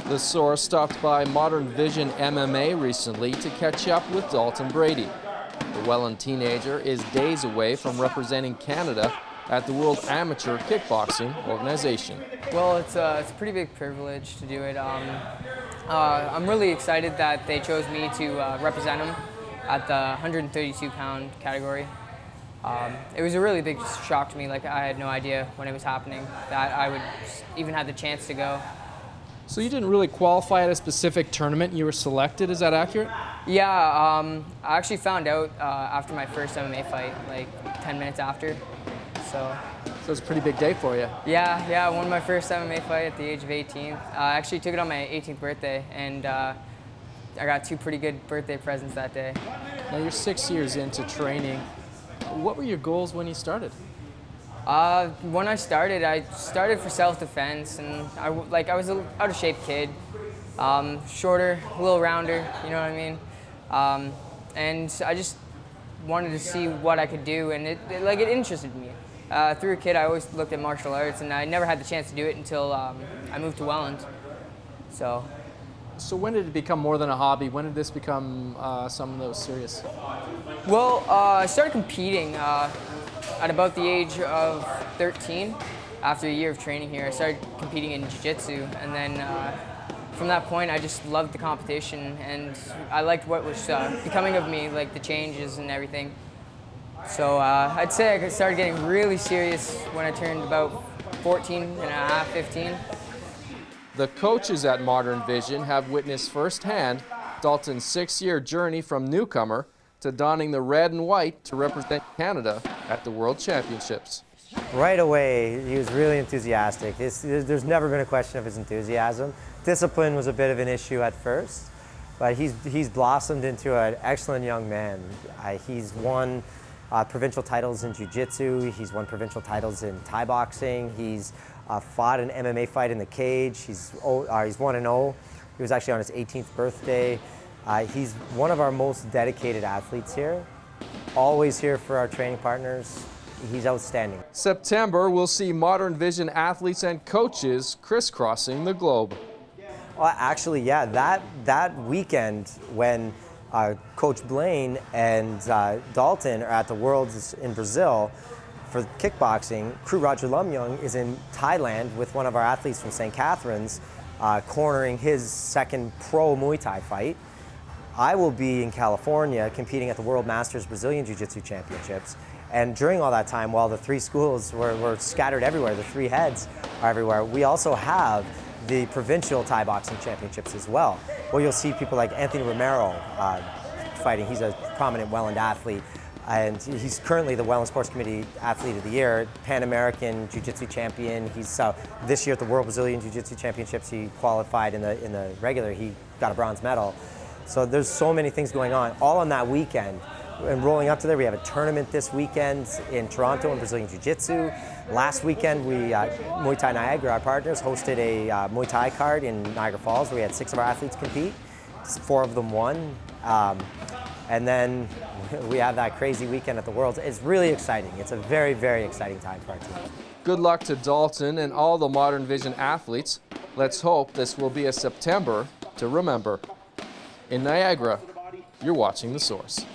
The Source stopped by Modern Vision MMA recently to catch up with Dalton Brady. The Welland teenager is days away from representing Canada at the World Amateur Kickboxing Organization. Well, it's a pretty big privilege to do it. I'm really excited that they chose me to represent them at the 132-pound category. It was a really big shock to me. Like, I had no idea when it was happening that I would even have the chance to go. So you didn't really qualify at a specific tournament, you were selected, is that accurate? Yeah, I actually found out after my first MMA fight, like 10 minutes after. So it's a pretty big day for you. Yeah, I won my first MMA fight at the age of 18. I actually took it on my 18th birthday, and I got two pretty good birthday presents that day. Now you're 6 years into training. What were your goals when you started? When I started for self-defense, and I was an out-of-shape kid, shorter, a little rounder, you know what I mean? And I just wanted to see what I could do, and it interested me. Through a kid, I always looked at martial arts, and I never had the chance to do it until I moved to Welland. So when did it become more than a hobby? When did this become something that was serious? Well, I started competing at about the age of 13. After a year of training here, I started competing in jiu-jitsu, and then from that point, I just loved the competition, and I liked what was becoming of me, like the changes and everything. So I'd say I started getting really serious when I turned about 14 and a half, 15. The coaches at Modern Vision have witnessed firsthand Dalton's 6-year journey from newcomer to donning the red and white to represent Canada at the World Championships. Right away, he was really enthusiastic. There's never been a question of his enthusiasm. Discipline was a bit of an issue at first, but he's blossomed into an excellent young man. He's won provincial titles in jiu-jitsu, he's won provincial titles in Thai boxing, he's fought an MMA fight in the cage, he's 1-0. He was actually on his 18th birthday. He's one of our most dedicated athletes here, always here for our training partners. He's outstanding. September will see Modern Vision athletes and coaches crisscrossing the globe. Well, actually, yeah, that weekend when Coach Blaine and Dalton are at the Worlds in Brazil for kickboxing, Crew Roger Lumyoung is in Thailand with one of our athletes from St. Catharines, cornering his second pro Muay Thai fight. I will be in California competing at the World Masters Brazilian Jiu-Jitsu Championships. And during all that time, while the three schools were scattered everywhere, the three heads are everywhere, we also have the provincial Thai boxing championships as well, where you'll see people like Anthony Romero fighting. He's a prominent Welland athlete, and he's currently the Welland Sports Committee Athlete of the Year, Pan American Jiu-Jitsu champion. He's this year at the World Brazilian Jiu-Jitsu Championships, he qualified in the regular. He got a bronze medal. So there's so many things going on, all on that weekend. And rolling up to there, we have a tournament this weekend in Toronto in Brazilian Jiu-Jitsu. Last weekend, Muay Thai Niagara, our partners, hosted a Muay Thai card in Niagara Falls where we had 6 of our athletes compete. 4 of them won. And then we have that crazy weekend at the Worlds. It's really exciting. It's a very, very exciting time for our team. Good luck to Dalton and all the Modern Vision athletes. Let's hope this will be a September to remember. In Niagara, you're watching The Source.